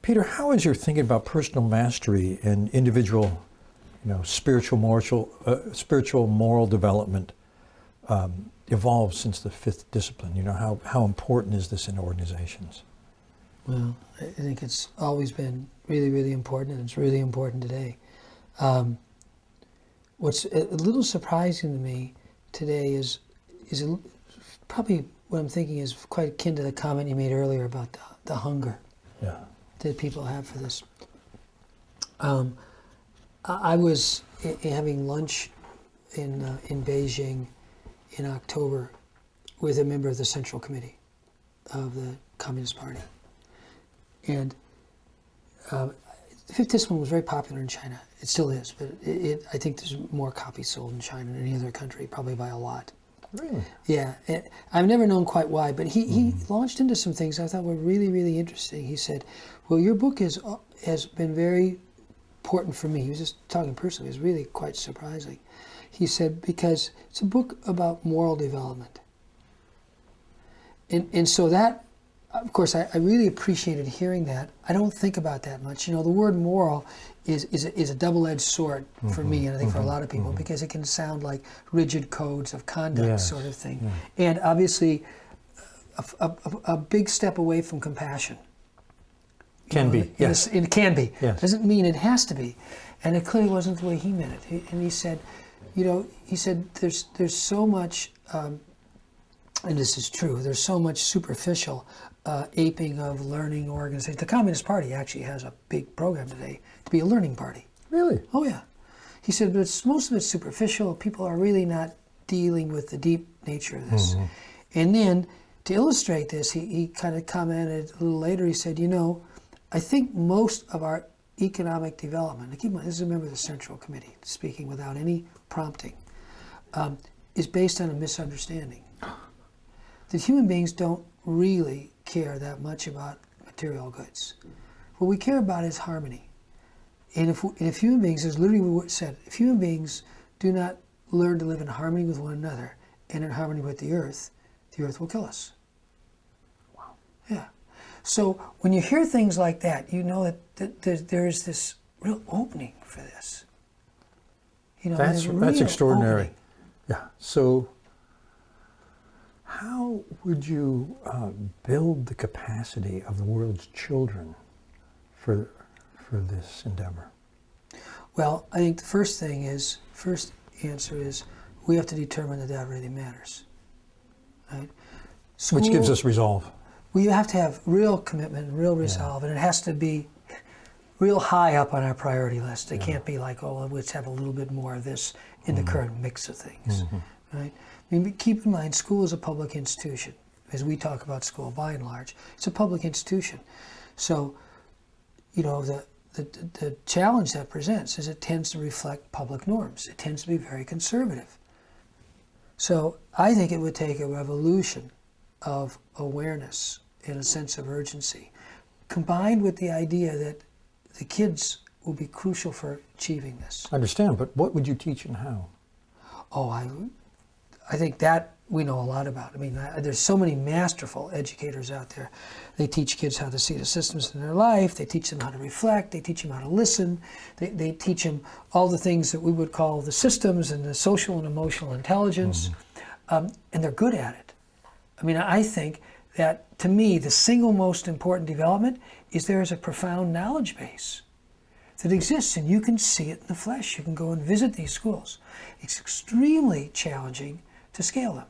Peter, how is your thinking about personal mastery and individual, spiritual moral development evolved since the fifth discipline? How important is this in organizations? Well, I think it's always been really, really important, and it's really important today. What's a little surprising to me today is probably what I'm thinking is quite akin to the comment you made earlier about the hunger that people have for this. I was having lunch in Beijing in October with a member of the Central Committee of the Communist Party. And the fifth discipline was very popular in China. It still is, but I think there's more copies sold in China than any other country, probably by a lot. Really? Yeah. I've never known quite why, but he launched into some things I thought were really, really interesting. He said, well, your book has been very important for me. He was just talking personally. It was really quite surprising. He said, because it's a book about moral development. And so that, of course, I really appreciated hearing that. I don't think about that much. The word moral is a double-edged sword for me, and I think for a lot of people, because it can sound like rigid codes of conduct sort of thing. Yeah. And obviously, a big step away from compassion. Can be, yes. It can be. Yes. Doesn't mean it has to be. And it clearly wasn't the way he meant it. And he said, there's so much, and this is true, there's so much superficial aping of learning organizations. The Communist Party actually has a big program today to be a learning party. Really? Oh, yeah. He said, but most of it's superficial. People are really not dealing with the deep nature of this. Mm-hmm. And then, to illustrate this, he kind of commented a little later, he said, I think most of our economic development, and keep in mind, this is a member of the Central Committee, speaking without any prompting, is based on a misunderstanding. That human beings don't really care that much about material goods. What we care about is harmony. And if human beings, as literally what it said, if human beings do not learn to live in harmony with one another and in harmony with the earth will kill us. Wow. Yeah. So when you hear things like that, you know that there is this real opening for this. That's extraordinary. Opening. Yeah. So how would you build the capacity of the world's children for this endeavor? Well, I think the first answer is we have to determine that really matters. Right? Which gives us resolve. We have to have real commitment, real resolve, and it has to be real high up on our priority list. It can't be like, let's have a little bit more of this in the current mix of things. Right? I mean, keep in mind, school is a public institution. As we talk about school, by and large, it's a public institution. So, the challenge that presents is it tends to reflect public norms. It tends to be very conservative. So I think it would take a revolution of awareness and a sense of urgency, combined with the idea that the kids will be crucial for achieving this. I understand, but what would you teach and how? Oh, I think that we know a lot about. I mean, there's so many masterful educators out there. They teach kids how to see the systems in their life. They teach them how to reflect. They teach them how to listen. They teach them all the things that we would call the systems and the social and emotional intelligence. And they're good at it. I mean, I think that, to me, the single most important development is there is a profound knowledge base that exists, and you can see it in the flesh. You can go and visit these schools. It's extremely challenging to scale them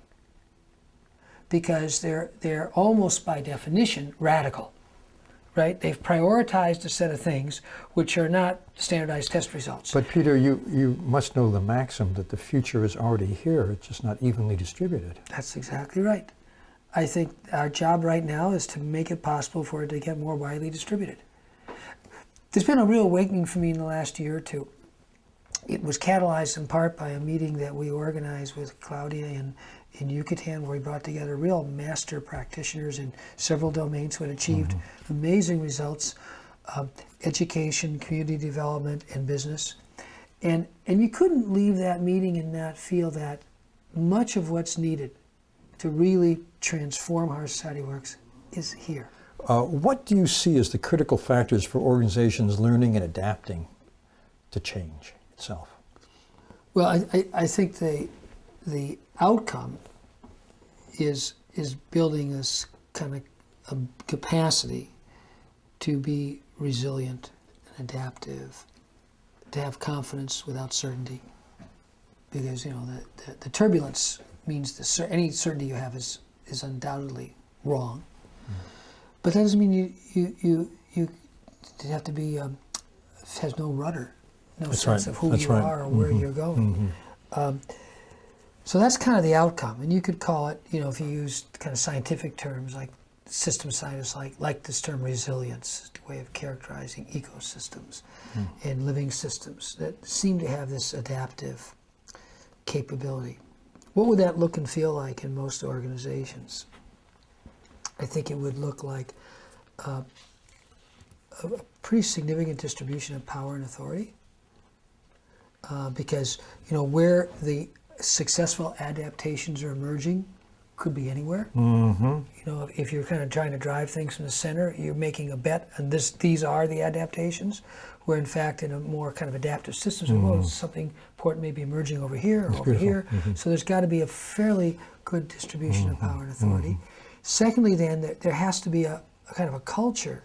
because they're almost by definition radical, right? They've prioritized a set of things which are not standardized test results. But Peter, you must know the maxim that the future is already here. It's just not evenly distributed. That's exactly right. I think our job right now is to make it possible for it to get more widely distributed. There's been a real awakening for me in the last year or two. It was catalyzed in part by a meeting that we organized with Claudia in Yucatan, where we brought together real master practitioners in several domains who had achieved amazing results, education, community development, and business. And you couldn't leave that meeting and not feel that much of what's needed to really transform how our society works is here. What do you see as the critical factors for organizations learning and adapting to change itself? Well, I think the outcome is building this kind of capacity to be resilient and adaptive, to have confidence without certainty, because the turbulence means any certainty you have is undoubtedly wrong. But that doesn't mean you have to be has no rudder, no sense of who you are or where you're going. So that's kind of the outcome, and you could call it, if you use kind of scientific terms, like system scientists like this term resilience, a way of characterizing ecosystems and living systems that seem to have this adaptive capability. What would that look and feel like in most organizations? I think it would look like a pretty significant distribution of power and authority, because where the successful adaptations are emerging could be anywhere. If you're kind of trying to drive things from the center, you're making a bet, and these are the adaptations. Where in fact, in a more kind of adaptive systems, well, something important may be emerging over here or over here. So there's got to be a fairly good distribution of power and authority. Secondly, then, there has to be a kind of a culture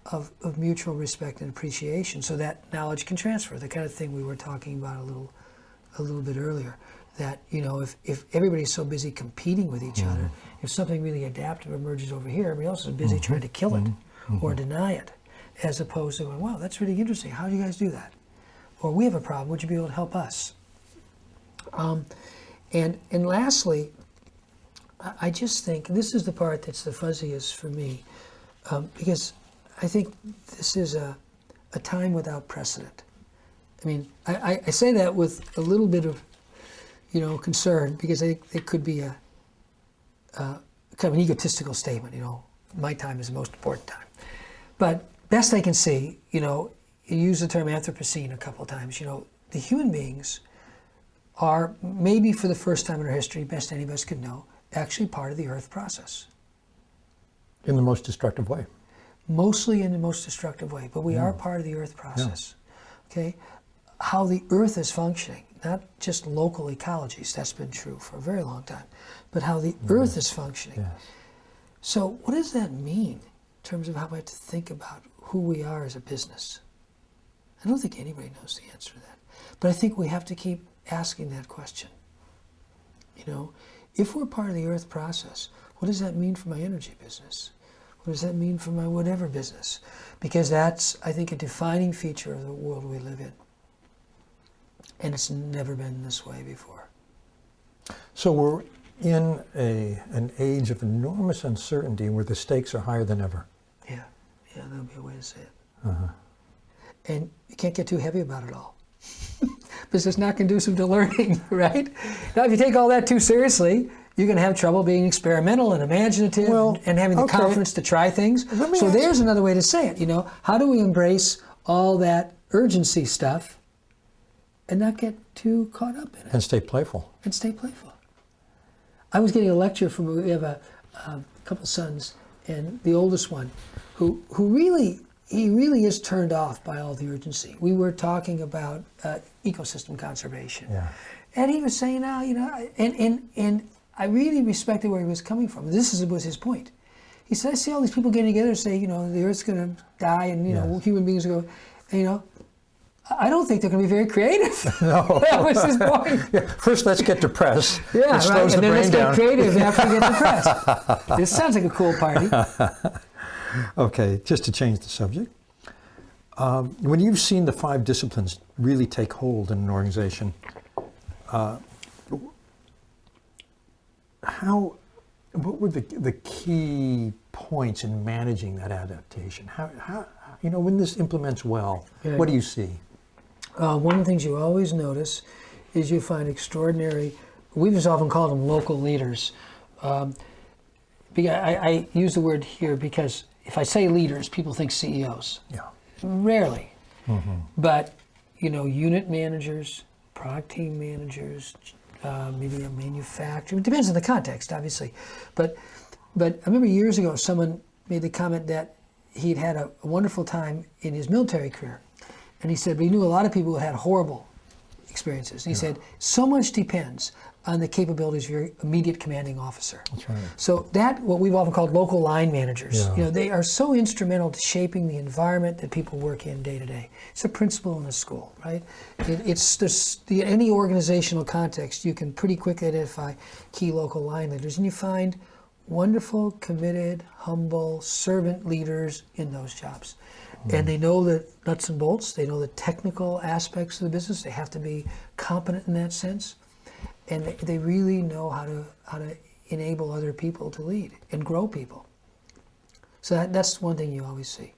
of mutual respect and appreciation, so that knowledge can transfer. The kind of thing we were talking about a little bit earlier. That if everybody's so busy competing with each other, if something really adaptive emerges over here, everybody else is busy trying to kill it or deny it, as opposed to going, wow, that's really interesting. How do you guys do that? Or we have a problem. Would you be able to help us? And lastly, I just think, and this is the part that's the fuzziest for me, because I think this is a time without precedent. I mean, I say that with a little bit of concern, because I think it could be a kind of an egotistical statement. My time is the most important time. But best I can see, you use the term Anthropocene a couple of times. The human beings are, maybe for the first time in our history, best any of us could know, actually part of the Earth process. In the most destructive way. Mostly in the most destructive way, but we are part of the Earth process. Okay, how the Earth is functioning, not just local ecologies, that's been true for a very long time, but how the Earth is functioning. So what does that mean in terms of how we have to think about who we are as a business? I don't think anybody knows the answer to that, but I think we have to keep asking that question. If we're part of the Earth process, what does that mean for my energy business? What does that mean for my whatever business? Because that's, I think, a defining feature of the world we live in. And it's never been this way before. So we're in an age of enormous uncertainty where the stakes are higher than ever. Yeah, that'll be a way to say it. And you can't get too heavy about it all. Because it's not conducive to learning, right? Now, if you take all that too seriously, you're going to have trouble being experimental and imaginative and having the confidence to try things. So there's another way to say it, How do we embrace all that urgency stuff and not get too caught up in it? And stay playful. I was getting a lecture from, we have a couple sons, and the oldest one, who really is turned off by all the urgency. We were talking about ecosystem conservation. And he was saying, and I really respected where he was coming from. This was his point. He said, I see all these people getting together and say, the Earth's going to die, and human beings go, I don't think they're going to be very creative. No. That was his point. First, let's get depressed. Yeah, it slows the and then brain let's down. get creative after we get depressed. This sounds like a cool party. Okay, just to change the subject. When you've seen the 5 disciplines really take hold in an organization, what were the key points in managing that adaptation? How when this implements well, what do you see? One of the things you always notice is you find extraordinary, we've just often called them local leaders. I use the word here because if I say leaders, people think CEOs. Rarely. But, unit managers, product team managers, maybe a manufacturer. It depends on the context, obviously. But I remember years ago, someone made the comment that he'd had a wonderful time in his military career. And he said, but he knew a lot of people who had horrible experiences. And he said, so much depends on the capabilities of your immediate commanding officer. That's right. So that, what we've often called local line managers, Yeah. you know, they are so instrumental to shaping the environment that people work in day to day. It's a principle in a school, right? Any organizational context, you can pretty quickly identify key local line leaders, and you find wonderful, committed, humble servant leaders in those jobs. And they know the nuts and bolts, they know the technical aspects of the business, they have to be competent in that sense, and they really know how to enable other people to lead and grow people. So that's one thing you always see.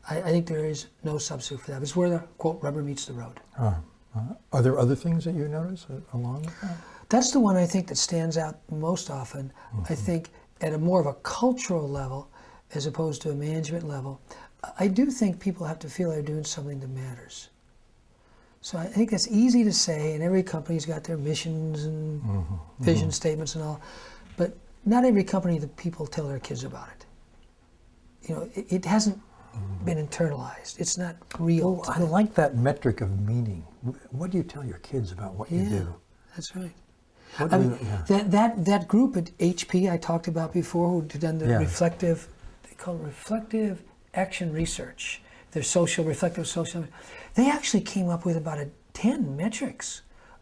I think there is no substitute for that. It's where the, quote, rubber meets the road. Are there other things that you notice along with that? That's the one I think that stands out most often. I think at a more of a cultural level, as opposed to a management level, I do think people have to feel they're doing something that matters. So I think it's easy to say, and every company's got their missions and vision statements and all, but not every company, the people tell their kids about it. You know, it hasn't been internalized. It's not real. Well, I like that metric of meaning. What do you tell your kids about what you do? That's right. What I do mean, you- that group at HP I talked about before, who'd done the reflective, they call it reflective action research. Their reflective social, they actually came up with about 10 metrics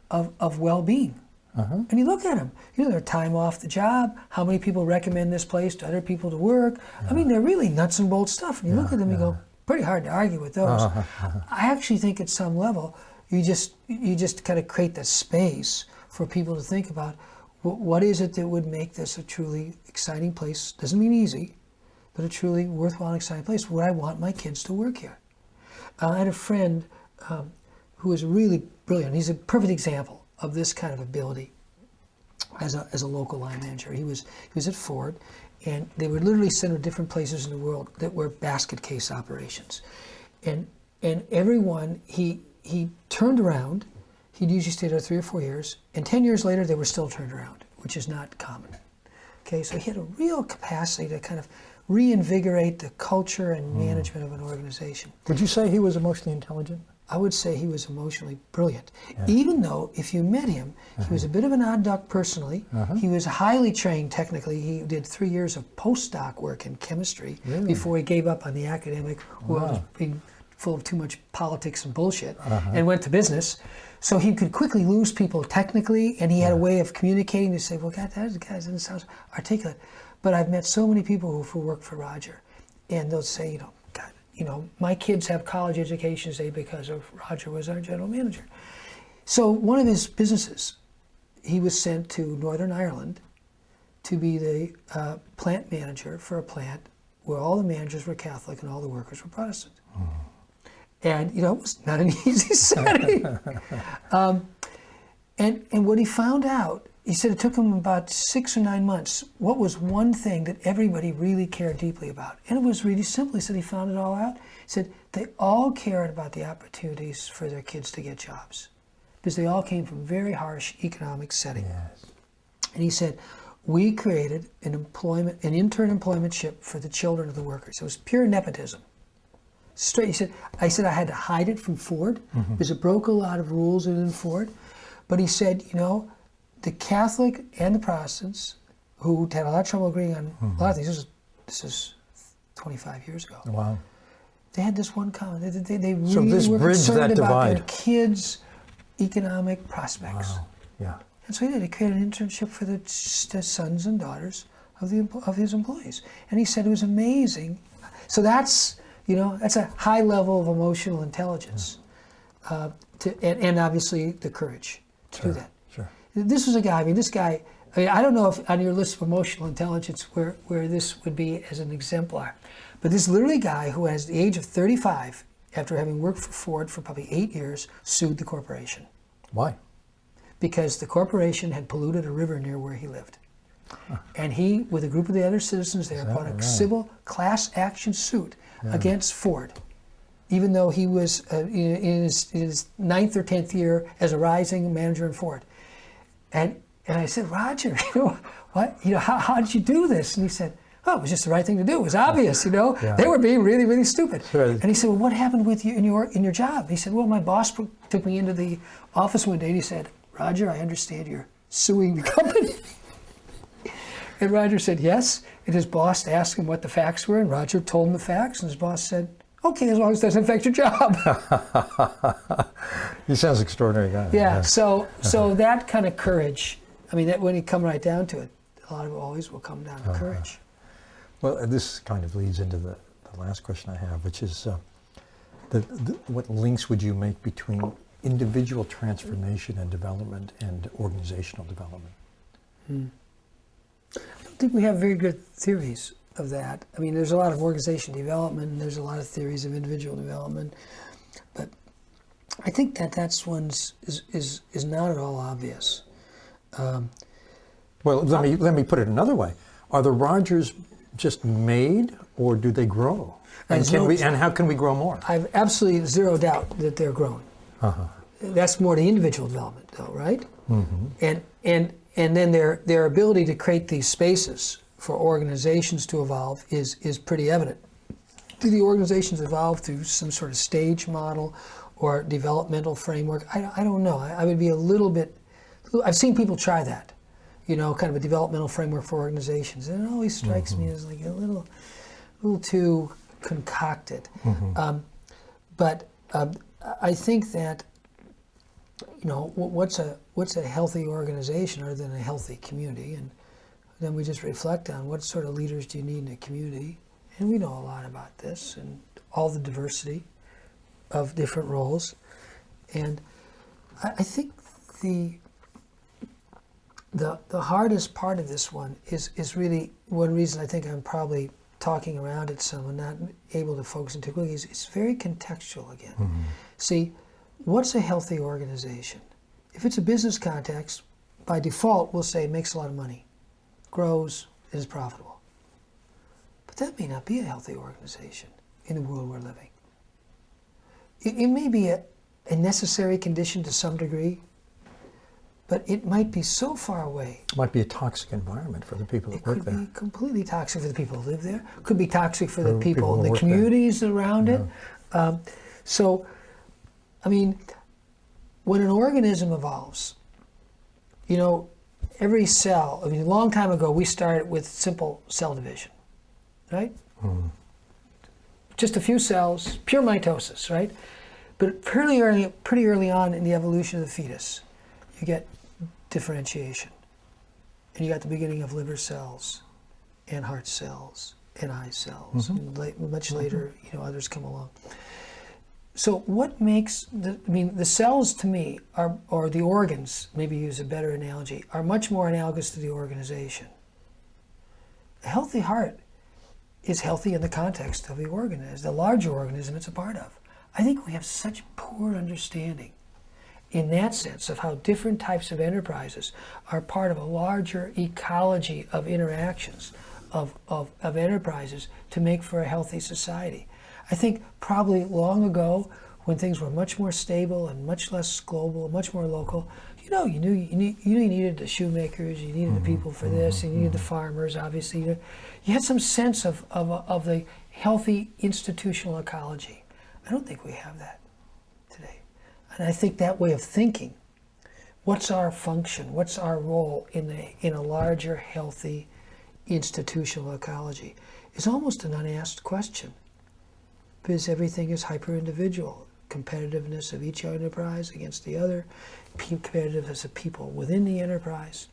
of well-being. And you look at them, you know, their time off the job, how many people recommend this place to other people to work. I mean, they're really nuts and bolts stuff. And you look at them, you go, pretty hard to argue with those. I actually think at some level, you just kind of create the space for people to think about what is it that would make this a truly exciting place. Doesn't mean easy, but a truly worthwhile and exciting place. Would I want my kids to work here? I had a friend who was really brilliant. He's a perfect example of this kind of ability as a local line manager. He was at Ford, and they were literally sent to different places in the world that were basket case operations. And everyone, he turned around. He'd usually stay there 3 or 4 years, and 10 years later they were still turned around, which is not common. Okay, so he had a real capacity to kind of reinvigorate the culture and management of an organization. Would you say he was emotionally intelligent? I would say he was emotionally brilliant. Even though, if you met him, he was a bit of an odd duck personally. He was highly trained technically. He did 3 years of postdoc work in chemistry before he gave up on the academic world, being full of too much politics and bullshit, and went to business. So he could quickly lose people technically, and he had a way of communicating to say, well, God, that guy doesn't sound articulate. But I've met so many people who work for Roger, and they'll say, God, my kids have college educations today because of Roger was our general manager. So one of his businesses, he was sent to Northern Ireland to be the plant manager for a plant where all the managers were Catholic and all the workers were Protestant. And, it was not an easy setting. And what he found out, he said it took him about 6 or 9 months. What was one thing that everybody really cared deeply about? And it was really simple. He said he found it all out. He said they all cared about the opportunities for their kids to get jobs because they all came from very harsh economic setting. Yes. And he said, we created an intern employmentship for the children of the workers. It was pure nepotism. Straight. He said, I had to hide it from Ford because it broke a lot of rules within Ford. But he said, the Catholic and the Protestants, who had a lot of trouble agreeing on a lot of things, this is 25 years ago. Wow. They had this one common. They really were bridged concerned that about divide. their kids' economic prospects. Wow. Yeah. And so he did. He created an internship for the sons and daughters of his employees. And he said it was amazing. So that's a high level of emotional intelligence, and obviously the courage to do that. Sure. This was a guy. I don't know if on your list of emotional intelligence where this would be as an exemplar, but this literally guy who, at the age of 35, after having worked for Ford for probably 8 years, sued the corporation. Why? Because the corporation had polluted a river near where he lived. And he, with a group of the other citizens there, brought a civil class action suit against Ford, even though he was in his 9th or 10th year as a rising manager in Ford. And I said, Roger, what? How did you do this? And he said, Oh, it was just the right thing to do. It was obvious, you know. Yeah. They were being really, really stupid. Right. And he said, well, what happened with you in your job? He said, well, my boss took me into the office one day and he said, Roger, I understand you're suing the company. And Roger said, yes. And his boss asked him what the facts were, and Roger told him the facts, and his boss said, okay, as long as it doesn't affect your job. He sounds extraordinary guy. Yeah, so that kind of courage, I mean, that when you come right down to it, a lot of it always will come down to courage. Well, this kind of leads into the last question I have, which is what links would you make between individual transformation and development and organizational development? I don't think we have very good theories of that. I mean, there's a lot of organization development, and there's a lot of theories of individual development, but I think that's one is not at all obvious. Well, let me put it another way. Are the Rogers just made, or do they grow? And how can we grow more? I have absolutely zero doubt that they're growing. That's more the individual development, though, right? Mm-hmm. And then their ability to create these spaces for organizations to evolve is pretty evident. Do the organizations evolve through some sort of stage model or developmental framework? I don't know. I would be a little bit. I've seen people try that, you know, kind of a developmental framework for organizations, and it always strikes me as like a little too concocted. But I think that, you know, what's a healthy organization other than a healthy community, and then we just reflect on what sort of leaders do you need in a community, and we know a lot about this and all the diversity of different roles, and I think the hardest part of this one is really one reason I think I'm probably talking around it some and not able to focus into quickly is it's very contextual again. See, what's a healthy organization? If it's a business context, by default we'll say it makes a lot of money, grows, is profitable. But that may not be a healthy organization in the world we're living. It may be a necessary condition to some degree, but it might be so far away. It might be a toxic environment for the people that work there. It could be completely toxic for the people who live there. It could be toxic for the people in the communities around it. So, I mean, when an organism evolves, you know, every cell, I mean, a long time ago, we started with simple cell division, right? Just a few cells, pure mitosis, right? But pretty early on in the evolution of the fetus, you get differentiation. And you got the beginning of liver cells and heart cells and eye cells. And much later, you know, others come along. So what makes, the cells to me, are, or the organs, maybe use a better analogy, are much more analogous to the organization. A healthy heart is healthy in the context of the organism, the larger organism it's a part of. I think we have such poor understanding in that sense of how different types of enterprises are part of a larger ecology of interactions of enterprises to make for a healthy society. I think probably long ago, when things were much more stable and much less global, much more local, you know, you needed the shoemakers, you needed the people for this, you needed the farmers, obviously. You had some sense of the healthy institutional ecology. I don't think we have that today. And I think that way of thinking, what's our function, what's our role in a larger, healthy institutional ecology, is almost an unasked question. Because everything is hyper-individual. Competitiveness of each enterprise against the other, competitiveness of people within the enterprise.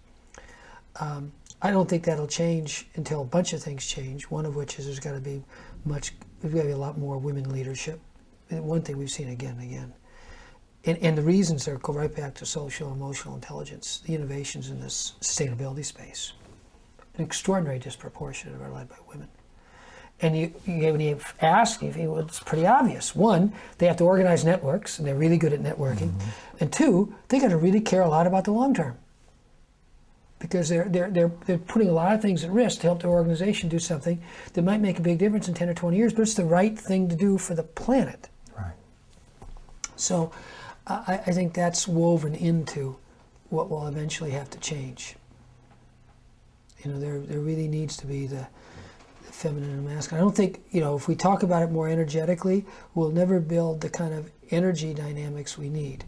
I don't think that'll change until a bunch of things change, one of which is there's got to be a lot more women leadership. One thing we've seen again and again. And the reasons go right back to social and emotional intelligence, the innovations in this sustainability space. An extraordinary disproportion are led by women. And when you ask, it's pretty obvious. One, they have to organize networks, and they're really good at networking. And two, they got to really care a lot about the long term, because they're putting a lot of things at risk to help their organization do something that might make a big difference in 10 or 20 years, but it's the right thing to do for the planet. Right. So I think that's woven into what will eventually have to change. You know, there really needs to be feminine and masculine. I don't think, if we talk about it more energetically, we'll never build the kind of energy dynamics we need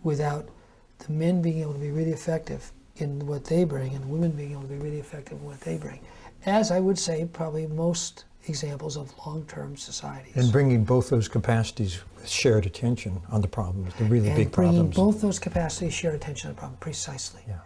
without the men being able to be really effective in what they bring and the women being able to be really effective in what they bring. As I would say, probably most examples of long-term societies. And bringing both those capacities with shared attention on the problem, the really and big bringing problems. both those capacities, shared attention on the problem, precisely. Yeah.